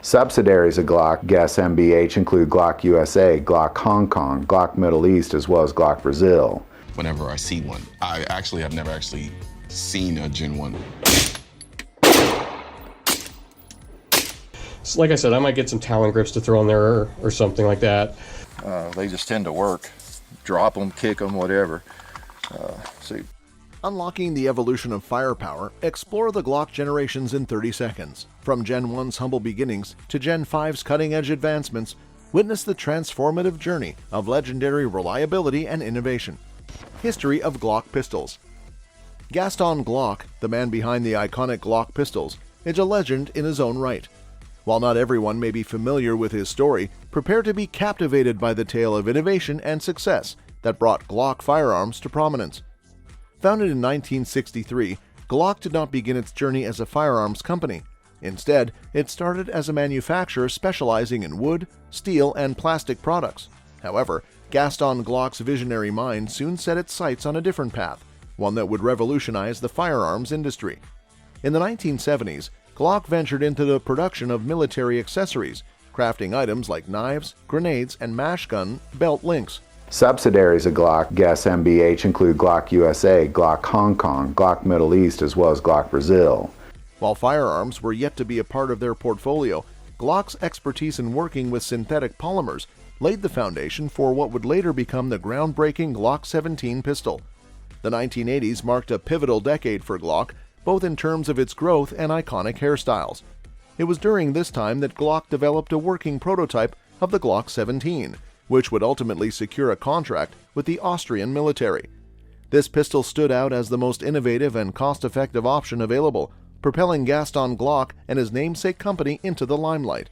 Subsidiaries of Glock GUESS MBH include Glock USA, Glock Hong Kong, Glock Middle East, as well as Glock Brazil. Whenever I see one, I have never actually seen a Gen 1. Like I said, I might get some Talon grips to throw in there or something like that. They just tend to work. Drop them, kick them, whatever. See. Unlocking the evolution of firepower, explore the Glock generations in 30 seconds. From Gen 1's humble beginnings to Gen 5's cutting-edge advancements, witness the transformative journey of legendary reliability and innovation. History of Glock pistols. Gaston Glock, the man behind the iconic Glock pistols, is a legend in his own right. While not everyone may be familiar with his story, prepare to be captivated by the tale of innovation and success that brought Glock firearms to prominence. Founded in 1963, Glock did not begin its journey as a firearms company. Instead, it started as a manufacturer specializing in wood, steel, and plastic products. However, Gaston Glock's visionary mind soon set its sights on a different path, one that would revolutionize the firearms industry. In the 1970s, Glock ventured into the production of military accessories, crafting items like knives, grenades, and mash gun belt links. Subsidiaries of Glock GUESS MBH include Glock USA, Glock Hong Kong, Glock Middle East, as well as Glock Brazil. While firearms were yet to be a part of their portfolio, Glock's expertise in working with synthetic polymers laid the foundation for what would later become the groundbreaking Glock 17 pistol. The 1980s marked a pivotal decade for Glock, both in terms of its growth and iconic hairstyles. It was during this time that Glock developed a working prototype of the Glock 17, which would ultimately secure a contract with the Austrian military. This pistol stood out as the most innovative and cost-effective option available, propelling Gaston Glock and his namesake company into the limelight.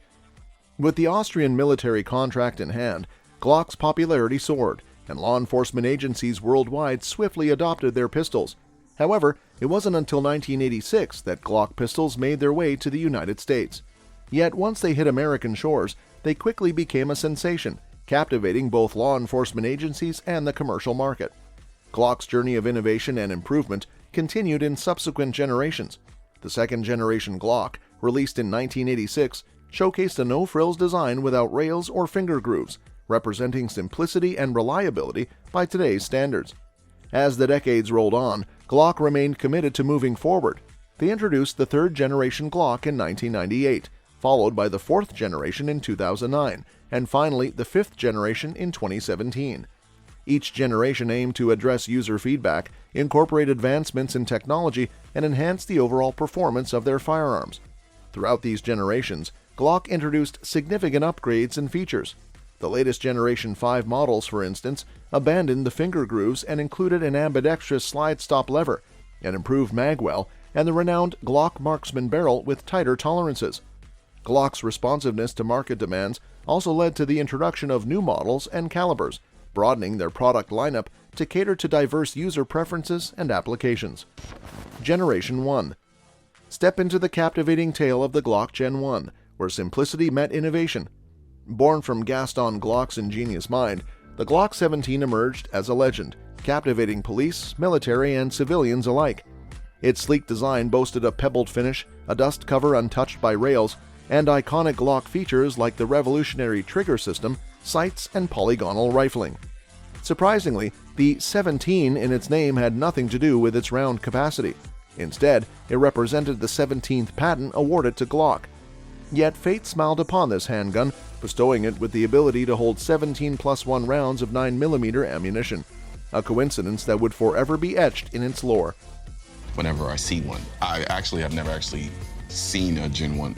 With the Austrian military contract in hand, Glock's popularity soared, and law enforcement agencies worldwide swiftly adopted their pistols. However, it wasn't until 1986 that Glock pistols made their way to the United States. Yet once they hit American shores, they quickly became a sensation, captivating both law enforcement agencies and the commercial market. Glock's journey of innovation and improvement continued in subsequent generations. The second-generation Glock, released in 1986, showcased a no-frills design without rails or finger grooves, representing simplicity and reliability by today's standards. As the decades rolled on, Glock remained committed to moving forward. They introduced the third-generation Glock in 1998, followed by the fourth generation in 2009, and finally the fifth generation in 2017. Each generation aimed to address user feedback, incorporate advancements in technology, and enhance the overall performance of their firearms. Throughout these generations, Glock introduced significant upgrades and features. The latest Generation 5 models, for instance, abandoned the finger grooves and included an ambidextrous slide-stop lever, an improved magwell, and the renowned Glock marksman barrel with tighter tolerances. Glock's responsiveness to market demands also led to the introduction of new models and calibers, broadening their product lineup to cater to diverse user preferences and applications. Generation 1. Step into the captivating tale of the Glock Gen 1, where simplicity met innovation. Born from Gaston Glock's ingenious mind, the Glock 17 emerged as a legend, captivating police, military, and civilians alike. Its sleek design boasted a pebbled finish, a dust cover untouched by rails, and iconic Glock features like the revolutionary trigger system, sights, and polygonal rifling. Surprisingly, the 17 in its name had nothing to do with its round capacity. Instead, it represented the 17th patent awarded to Glock. Yet fate smiled upon this handgun, bestowing it with the ability to hold 17+1 rounds of 9mm ammunition, a coincidence that would forever be etched in its lore. Whenever I see one, I have never actually seen a Gen 1.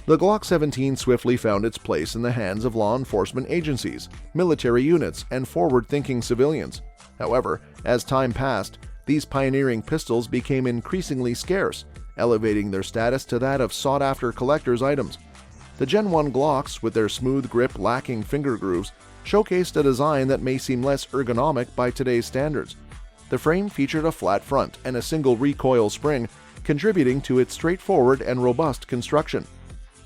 The Glock 17 swiftly found its place in the hands of law enforcement agencies, military units, and forward-thinking civilians. However, as time passed, these pioneering pistols became increasingly scarce, elevating their status to that of sought-after collector's items. The Gen 1 Glocks, with their smooth grip lacking finger grooves, showcased a design that may seem less ergonomic by today's standards. The frame featured a flat front and a single recoil spring, contributing to its straightforward and robust construction.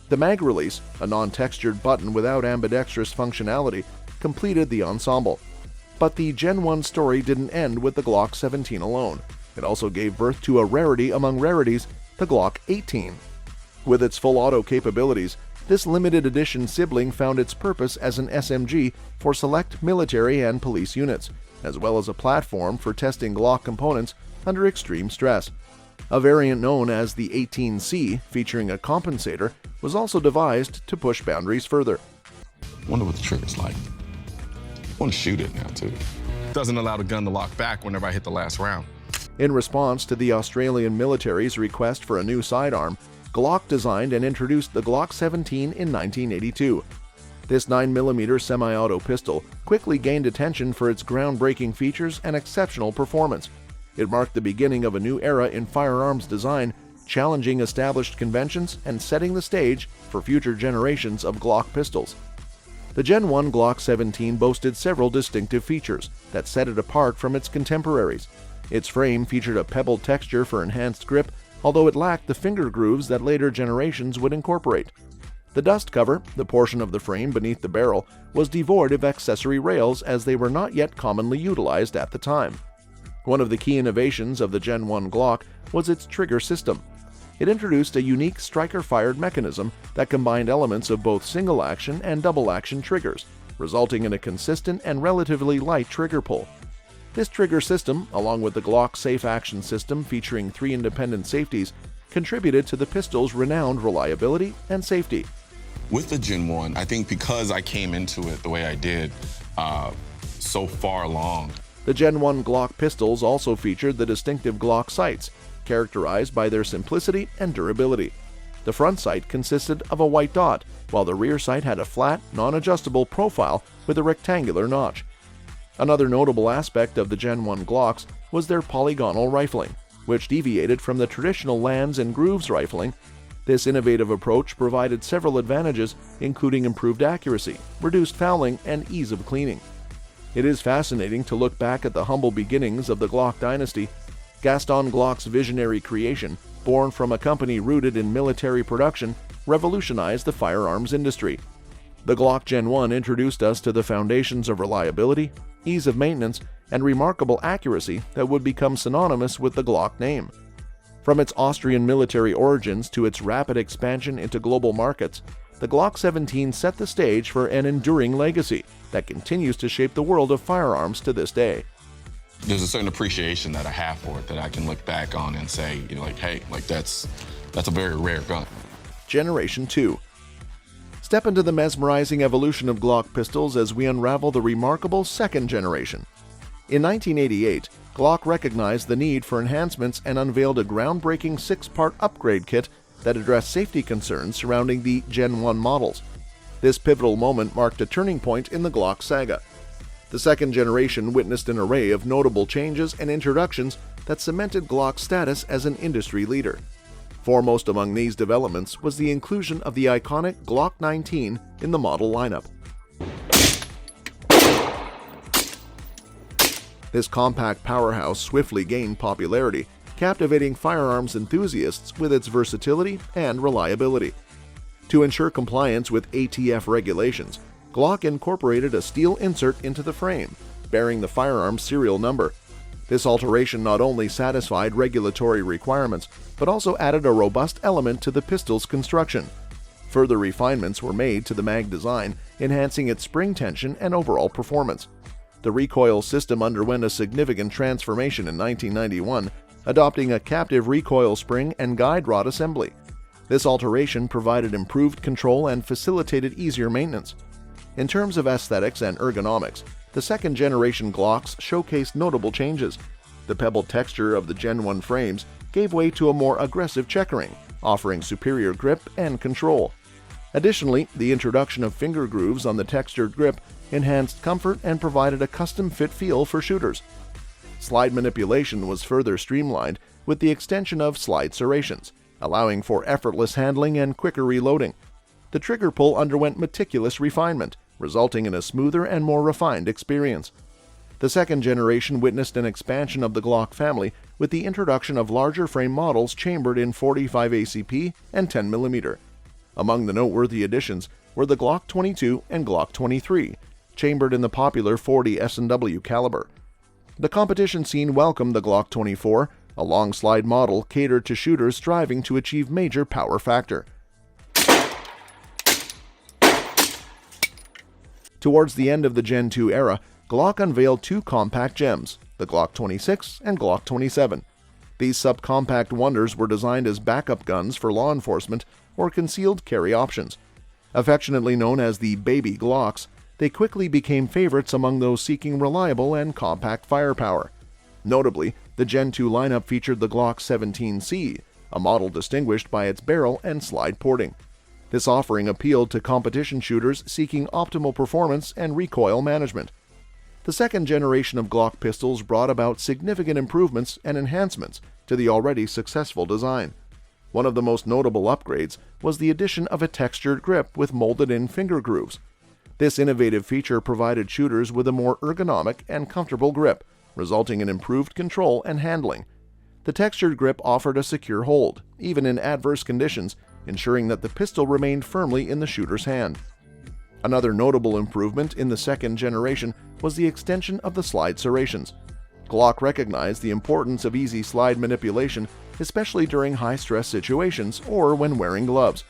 The mag release, a non-textured button without ambidextrous functionality, completed the ensemble. But the Gen 1 story didn't end with the Glock 17 alone. It also gave birth to a rarity among rarities, the Glock 18. With its full auto capabilities, this limited edition sibling found its purpose as an SMG for select military and police units, as well as a platform for testing Glock components under extreme stress. A variant known as the 18C, featuring a compensator, was also devised to push boundaries further. Wonder what the trigger's like. Want to shoot it now, too. Doesn't allow the gun to lock back whenever I hit the last round. In response to the Australian military's request for a new sidearm, Glock designed and introduced the Glock 17 in 1982. This 9mm semi-auto pistol quickly gained attention for its groundbreaking features and exceptional performance. It marked the beginning of a new era in firearms design, challenging established conventions and setting the stage for future generations of Glock pistols. The Gen 1 Glock 17 boasted several distinctive features that set it apart from its contemporaries. Its frame featured a pebbled texture for enhanced grip, although it lacked the finger grooves that later generations would incorporate. The dust cover, the portion of the frame beneath the barrel, was devoid of accessory rails as they were not yet commonly utilized at the time. One of the key innovations of the Gen 1 Glock was its trigger system. It introduced a unique striker-fired mechanism that combined elements of both single-action and double-action triggers, resulting in a consistent and relatively light trigger pull. This trigger system, along with the Glock Safe Action system featuring 3 independent safeties, contributed to the pistol's renowned reliability and safety. With the Gen 1, I think because I came into it the way I did, so far along. The Gen 1 Glock pistols also featured the distinctive Glock sights, characterized by their simplicity and durability. The front sight consisted of a white dot, while the rear sight had a flat, non-adjustable profile with a rectangular notch. Another notable aspect of the Gen 1 Glocks was their polygonal rifling, which deviated from the traditional lands and grooves rifling. This innovative approach provided several advantages, including improved accuracy, reduced fouling, and ease of cleaning. It is fascinating to look back at the humble beginnings of the Glock dynasty. Gaston Glock's visionary creation, born from a company rooted in military production, revolutionized the firearms industry. The Glock Gen 1 introduced us to the foundations of reliability, ease of maintenance, and remarkable accuracy that would become synonymous with the Glock name. From its Austrian military origins to its rapid expansion into global markets, the Glock 17 set the stage for an enduring legacy that continues to shape the world of firearms to this day. There's a certain appreciation that I have for it that I can look back on and say, like, hey, like that's a very rare gun. Generation 2. Step into the mesmerizing evolution of Glock pistols as we unravel the remarkable second generation. In 1988, Glock recognized the need for enhancements and unveiled a groundbreaking 6-part upgrade kit that addressed safety concerns surrounding the Gen 1 models. This pivotal moment marked a turning point in the Glock saga. The second generation witnessed an array of notable changes and introductions that cemented Glock's status as an industry leader. Foremost among these developments was the inclusion of the iconic Glock 19 in the model lineup. This compact powerhouse swiftly gained popularity, captivating firearms enthusiasts with its versatility and reliability. To ensure compliance with ATF regulations, Glock incorporated a steel insert into the frame, bearing the firearm's serial number. This alteration not only satisfied regulatory requirements, but also added a robust element to the pistol's construction. Further refinements were made to the mag design, enhancing its spring tension and overall performance. The recoil system underwent a significant transformation in 1991, adopting a captive recoil spring and guide rod assembly. This alteration provided improved control and facilitated easier maintenance. In terms of aesthetics and ergonomics, the second-generation Glocks showcased notable changes. The pebbled texture of the Gen 1 frames gave way to a more aggressive checkering, offering superior grip and control. Additionally, the introduction of finger grooves on the textured grip enhanced comfort and provided a custom-fit feel for shooters. Slide manipulation was further streamlined with the extension of slide serrations, allowing for effortless handling and quicker reloading. The trigger pull underwent meticulous refinement, resulting in a smoother and more refined experience. The second generation witnessed an expansion of the Glock family with the introduction of larger frame models chambered in 45 ACP and 10mm. Among the noteworthy additions were the Glock 22 and Glock 23, chambered in the popular 40 S&W caliber. The competition scene welcomed the Glock 24, a long slide model catered to shooters striving to achieve major power factor. Towards the end of the Gen 2 era, Glock unveiled two compact gems, the Glock 26 and Glock 27. These subcompact wonders were designed as backup guns for law enforcement or concealed carry options. Affectionately known as the baby Glocks, they quickly became favorites among those seeking reliable and compact firepower. Notably, the Gen 2 lineup featured the Glock 17C, a model distinguished by its barrel and slide porting. This offering appealed to competition shooters seeking optimal performance and recoil management. The second generation of Glock pistols brought about significant improvements and enhancements to the already successful design. One of the most notable upgrades was the addition of a textured grip with molded-in finger grooves. This innovative feature provided shooters with a more ergonomic and comfortable grip, resulting in improved control and handling. The textured grip offered a secure hold, even in adverse conditions, ensuring that the pistol remained firmly in the shooter's hand. Another notable improvement in the second generation was the extension of the slide serrations. Glock recognized the importance of easy slide manipulation, especially during high-stress situations or when wearing gloves.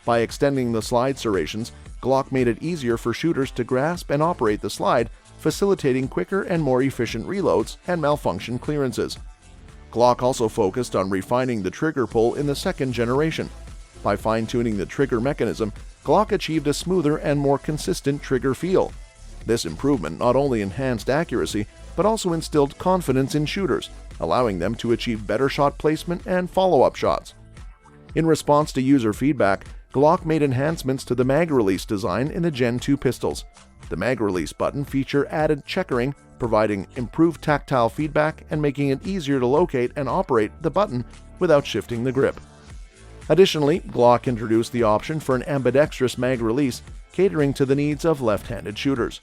By extending the slide serrations, Glock made it easier for shooters to grasp and operate the slide, facilitating quicker and more efficient reloads and malfunction clearances. Glock also focused on refining the trigger pull in the second generation. By fine-tuning the trigger mechanism, Glock achieved a smoother and more consistent trigger feel. This improvement not only enhanced accuracy, but also instilled confidence in shooters, allowing them to achieve better shot placement and follow-up shots. In response to user feedback, Glock made enhancements to the mag release design in the Gen 2 pistols. The mag release button feature added checkering, providing improved tactile feedback and making it easier to locate and operate the button without shifting the grip. Additionally, Glock introduced the option for an ambidextrous mag release, catering to the needs of left-handed shooters.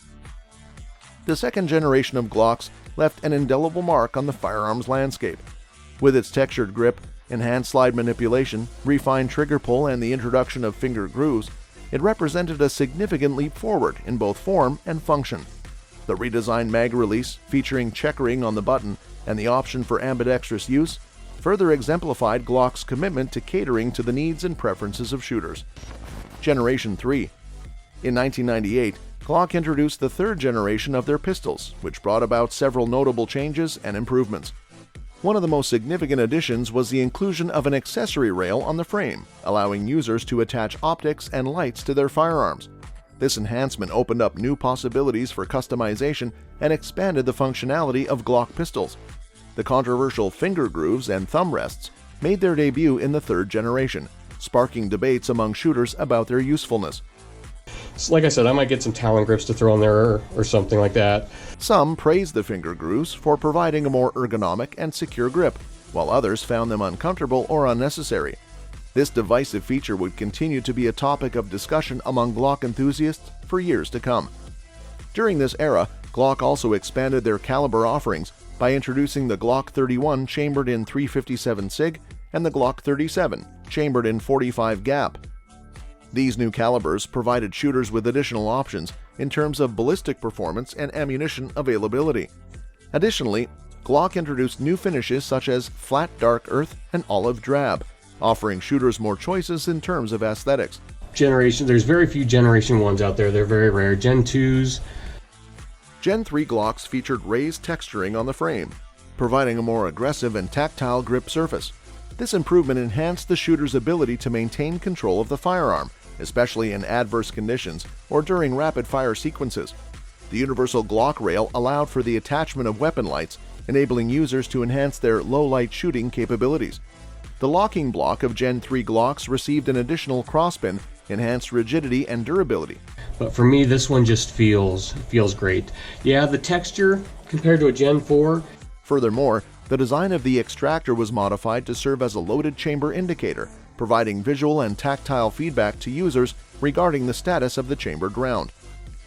The second generation of Glocks left an indelible mark on the firearms landscape. With its textured grip, enhanced slide manipulation, refined trigger pull, and the introduction of finger grooves, it represented a significant leap forward in both form and function. The redesigned mag release, featuring checkering on the button and the option for ambidextrous use, further exemplified Glock's commitment to catering to the needs and preferences of shooters. Generation 3. In 1998, Glock introduced the third generation of their pistols, which brought about several notable changes and improvements. One of the most significant additions was the inclusion of an accessory rail on the frame, allowing users to attach optics and lights to their firearms. This enhancement opened up new possibilities for customization and expanded the functionality of Glock pistols. The controversial finger grooves and thumb rests made their debut in the third generation, sparking debates among shooters about their usefulness. So like I said, I might get some Talon grips to throw in there or something like that. Some praised the finger grooves for providing a more ergonomic and secure grip, while others found them uncomfortable or unnecessary. This divisive feature would continue to be a topic of discussion among Glock enthusiasts for years to come. During this era, Glock also expanded their caliber offerings by introducing the Glock 31 chambered in .357 SIG and the Glock 37 chambered in .45 GAP. These new calibers provided shooters with additional options in terms of ballistic performance and ammunition availability. Additionally, Glock introduced new finishes such as flat dark earth and olive drab, offering shooters more choices in terms of aesthetics. There's very few Generation 1s out there. They're very rare. Gen 2s. Gen 3 Glocks featured raised texturing on the frame, providing a more aggressive and tactile grip surface. This improvement enhanced the shooter's ability to maintain control of the firearm, especially in adverse conditions or during rapid-fire sequences. The universal Glock rail allowed for the attachment of weapon lights, enabling users to enhance their low-light shooting capabilities. The locking block of Gen 3 Glocks received an additional crosspin, enhanced rigidity and durability. But for me, this one just feels great. Yeah, the texture compared to a Gen 4. Furthermore, the design of the extractor was modified to serve as a loaded chamber indicator, providing visual and tactile feedback to users regarding the status of the chambered round.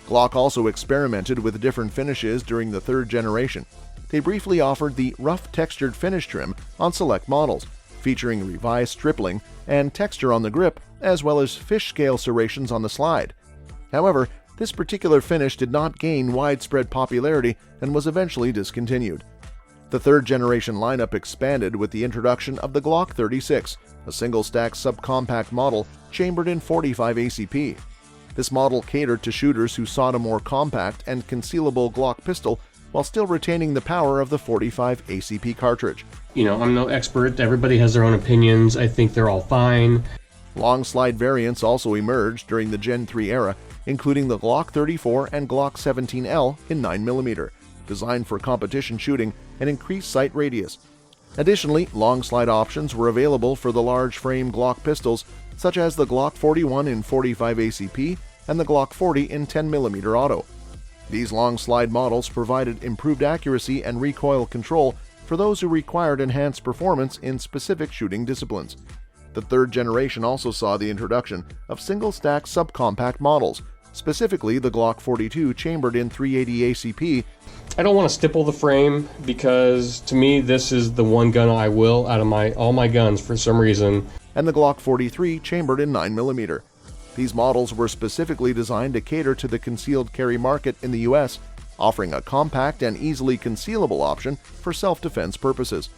Glock also experimented with different finishes during the third generation. They briefly offered the rough textured finish trim on select models, featuring revised stripling and texture on the grip, as well as fish scale serrations on the slide. However, this particular finish did not gain widespread popularity and was eventually discontinued. The third generation lineup expanded with the introduction of the Glock 36, a single-stack subcompact model chambered in .45 ACP. This model catered to shooters who sought a more compact and concealable Glock pistol while still retaining the power of the .45 ACP cartridge. I'm no expert. Everybody has their own opinions. I think they're all fine. Long slide variants also emerged during the Gen 3 era, including the Glock 34 and Glock 17L in 9mm, designed for competition shooting and increased sight radius. Additionally, long slide options were available for the large frame Glock pistols, such as the Glock 41 in .45 ACP and the Glock 40 in 10mm auto. These long slide models provided improved accuracy and recoil control for those who required enhanced performance in specific shooting disciplines. The third generation also saw the introduction of single-stack subcompact models, specifically the Glock 42 chambered in .380 ACP. I don't want to stipple the frame because to me this is the one gun I will out of all my guns for some reason. And the Glock 43 chambered in 9mm. These models were specifically designed to cater to the concealed carry market in the US, offering a compact and easily concealable option for self-defense purposes.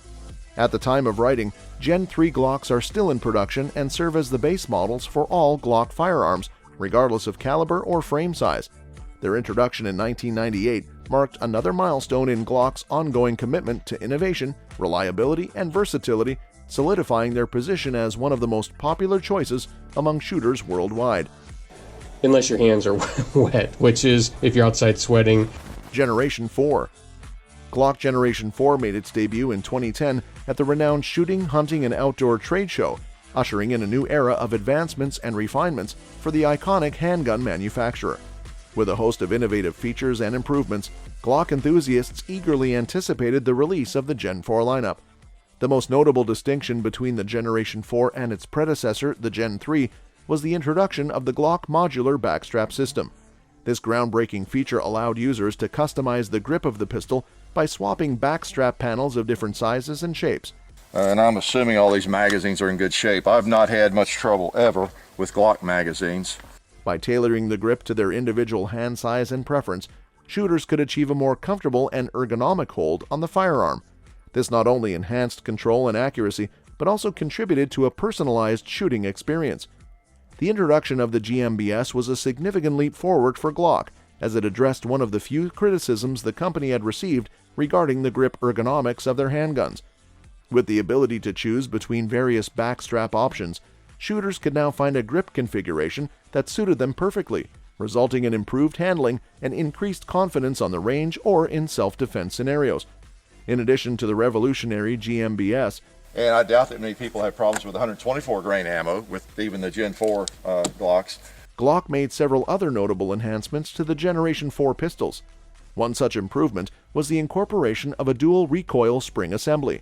At the time of writing, Gen 3 Glocks are still in production and serve as the base models for all Glock firearms, regardless of caliber or frame size. Their introduction in 1998 marked another milestone in Glock's ongoing commitment to innovation, reliability, and versatility, solidifying their position as one of the most popular choices among shooters worldwide. Unless your hands are wet, which is if you're outside sweating. Generation 4. Glock Generation 4 made its debut in 2010 at the renowned Shooting, Hunting, and Outdoor Trade Show, ushering in a new era of advancements and refinements for the iconic handgun manufacturer. With a host of innovative features and improvements, Glock enthusiasts eagerly anticipated the release of the Gen 4 lineup. The most notable distinction between the Generation 4 and its predecessor, the Gen 3, was the introduction of the Glock modular backstrap system. This groundbreaking feature allowed users to customize the grip of the pistol by swapping backstrap panels of different sizes and shapes. And I'm assuming all these magazines are in good shape. I've not had much trouble ever with Glock magazines. By tailoring the grip to their individual hand size and preference, shooters could achieve a more comfortable and ergonomic hold on the firearm. This not only enhanced control and accuracy, but also contributed to a personalized shooting experience. The introduction of the GMBS was a significant leap forward for Glock, as it addressed one of the few criticisms the company had received regarding the grip ergonomics of their handguns. With the ability to choose between various backstrap options, shooters could now find a grip configuration that suited them perfectly, resulting in improved handling and increased confidence on the range or in self-defense scenarios. In addition to the revolutionary GMBS, And I doubt that many people have problems with 124 grain ammo with even the Gen 4 Glocks. Glock made several other notable enhancements to the Generation 4 pistols. One such improvement was the incorporation of a dual recoil spring assembly.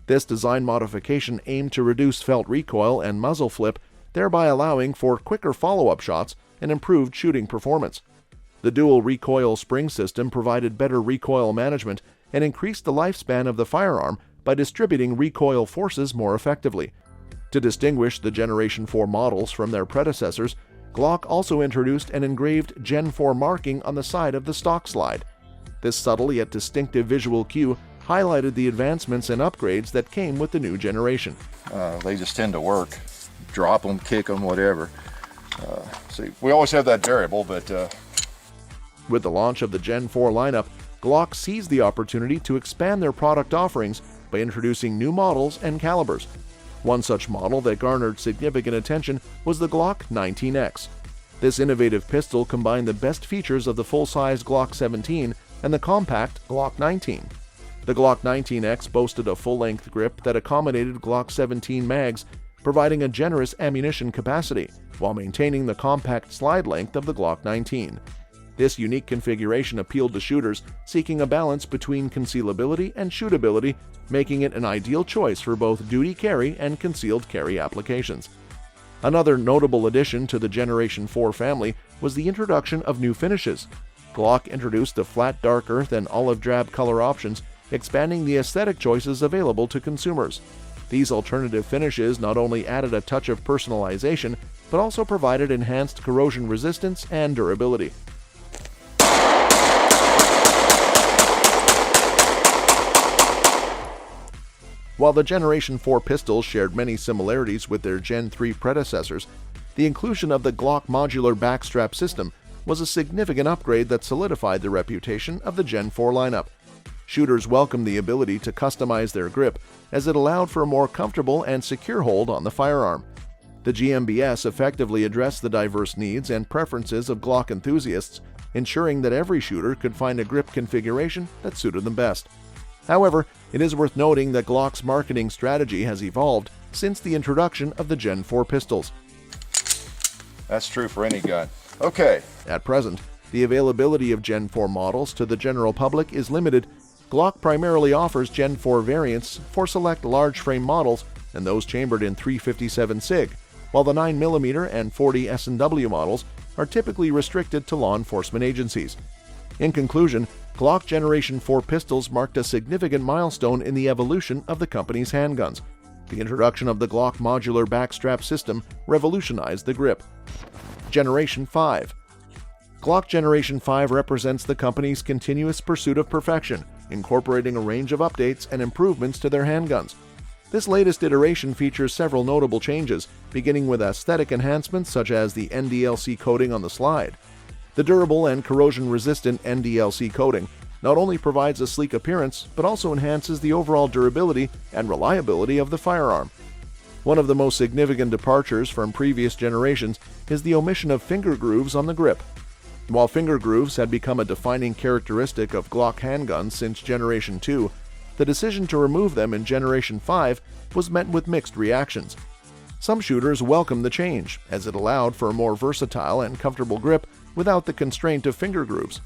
This design modification aimed to reduce felt recoil and muzzle flip, thereby allowing for quicker follow-up shots and improved shooting performance. The dual recoil spring system provided better recoil management and increased the lifespan of the firearm by distributing recoil forces more effectively. To distinguish the Generation 4 models from their predecessors, Glock also introduced an engraved Gen 4 marking on the side of the stock slide. This subtle yet distinctive visual cue highlighted the advancements and upgrades that came with the new generation. They just tend to work. Drop them, kick them, whatever. See, we always have that variable, but With the launch of the Gen 4 lineup, Glock seized the opportunity to expand their product offerings by introducing new models and calibers. One such model that garnered significant attention was the Glock 19X. This innovative pistol combined the best features of the full-size Glock 17 and the compact Glock 19. The Glock 19X boasted a full-length grip that accommodated Glock 17 mags, providing a generous ammunition capacity, while maintaining the compact slide length of the Glock 19. This unique configuration appealed to shooters seeking a balance between concealability and shootability, making it an ideal choice for both duty carry and concealed carry applications. Another notable addition to the Generation 4 family was the introduction of new finishes. Glock introduced the flat dark earth and olive drab color options, expanding the aesthetic choices available to consumers. These alternative finishes not only added a touch of personalization, but also provided enhanced corrosion resistance and durability. While the Generation 4 pistols shared many similarities with their Gen 3 predecessors, The inclusion of the Glock modular backstrap system was a significant upgrade that solidified the reputation of the Gen 4 lineup. Shooters welcomed the ability to customize their grip, as it allowed for a more comfortable and secure hold on the firearm. The GMBS effectively addressed the diverse needs and preferences of Glock enthusiasts, ensuring that every shooter could find a grip configuration that suited them best. However, it is worth noting that Glock's marketing strategy has evolved since the introduction of the Gen 4 pistols. That's true for any gun. Okay. At present, the availability of Gen 4 models to the general public is limited. Glock primarily offers Gen 4 variants for select large frame models and those chambered in 357 SIG, while the 9mm and 40 S&W models are typically restricted to law enforcement agencies. In conclusion, Glock Generation 4 pistols marked a significant milestone in the evolution of the company's handguns. The introduction of the Glock modular backstrap system revolutionized the grip. Generation 5. Glock Generation 5 represents the company's continuous pursuit of perfection, incorporating a range of updates and improvements to their handguns. This latest iteration features several notable changes, beginning with aesthetic enhancements such as the NDLC coating on the slide. The durable and corrosion-resistant NDLC coating not only provides a sleek appearance, but also enhances the overall durability and reliability of the firearm. One of the most significant departures from previous generations is the omission of finger grooves on the grip. While finger grooves had become a defining characteristic of Glock handguns since Generation 2, the decision to remove them in Generation 5 was met with mixed reactions. Some shooters welcomed the change, as it allowed for a more versatile and comfortable grip without the constraint of finger grooves.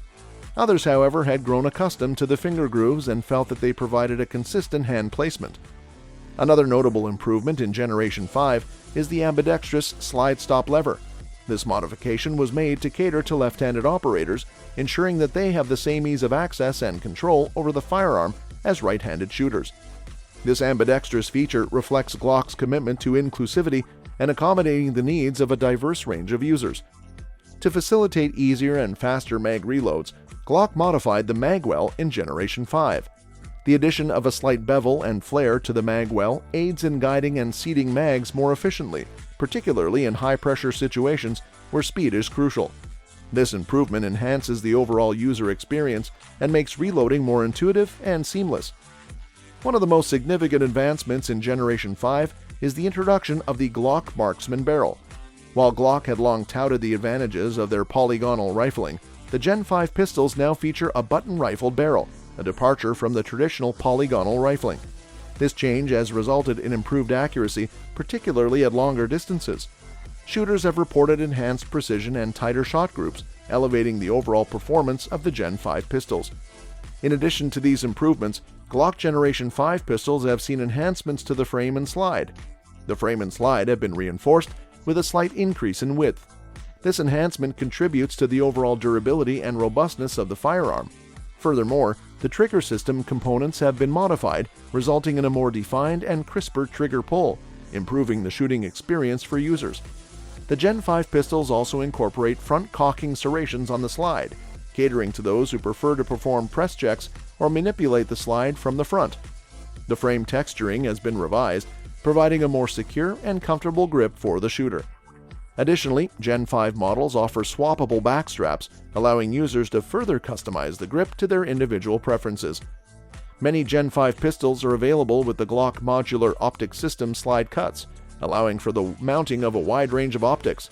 Others, however, had grown accustomed to the finger grooves and felt that they provided a consistent hand placement. Another notable improvement in Generation 5 is the ambidextrous slide-stop lever. This modification was made to cater to left-handed operators, ensuring that they have the same ease of access and control over the firearm as right-handed shooters. This ambidextrous feature reflects Glock's commitment to inclusivity and accommodating the needs of a diverse range of users. To facilitate easier and faster mag reloads, Glock modified the magwell in Generation 5. The addition of a slight bevel and flare to the magwell aids in guiding and seating mags more efficiently, particularly in high-pressure situations where speed is crucial. This improvement enhances the overall user experience and makes reloading more intuitive and seamless. One of the most significant advancements in Generation 5 is the introduction of the Glock Marksman barrel. While Glock had long touted the advantages of their polygonal rifling, the Gen 5 pistols now feature a button-rifled barrel, a departure from the traditional polygonal rifling. This change has resulted in improved accuracy, particularly at longer distances. Shooters have reported enhanced precision and tighter shot groups, elevating the overall performance of the Gen 5 pistols. In addition to these improvements, Glock Generation 5 pistols have seen enhancements to the frame and slide. The frame and slide have been reinforced with a slight increase in width. This enhancement contributes to the overall durability and robustness of the firearm. Furthermore, the trigger system components have been modified, resulting in a more defined and crisper trigger pull, improving the shooting experience for users. The Gen 5 pistols also incorporate front cocking serrations on the slide, catering to those who prefer to perform press checks or manipulate the slide from the front. The frame texturing has been revised, providing a more secure and comfortable grip for the shooter. Additionally, Gen 5 models offer swappable back straps, allowing users to further customize the grip to their individual preferences. Many Gen 5 pistols are available with the Glock modular optic system slide cuts, allowing for the mounting of a wide range of optics.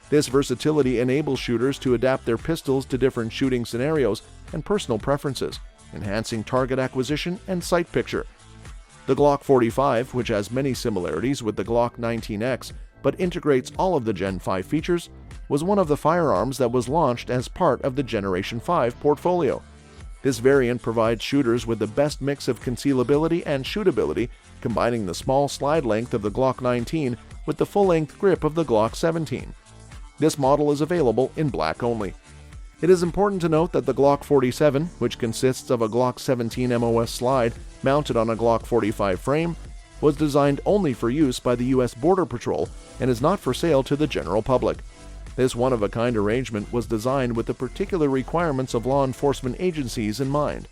This versatility enables shooters to adapt their pistols to different shooting scenarios and personal preferences, enhancing target acquisition and sight picture. The Glock 45, which has many similarities with the Glock 19X, but integrates all of the Gen 5 features, was one of the firearms that was launched as part of the Generation 5 portfolio. This variant provides shooters with the best mix of concealability and shootability, combining the small slide length of the Glock 19 with the full-length grip of the Glock 17. This model is available in black only. It is important to note that the Glock 47, which consists of a Glock 17 MOS slide mounted on a Glock 45 frame, was designed only for use by the U.S. Border Patrol and is not for sale to the general public. This one-of-a-kind arrangement was designed with the particular requirements of law enforcement agencies in mind.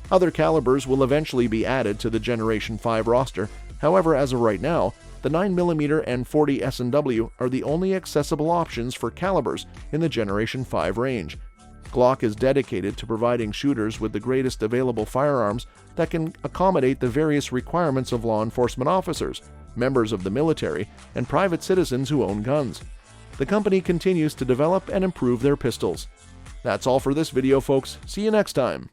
Other calibers will eventually be added to the Generation 5 roster. However, as of right now, The 9mm and 40 S&W are the only accessible options for calibers in the Generation 5 range. Glock is dedicated to providing shooters with the greatest available firearms that can accommodate the various requirements of law enforcement officers, members of the military, and private citizens who own guns. The company continues to develop and improve their pistols. That's all for this video, folks. See you next time.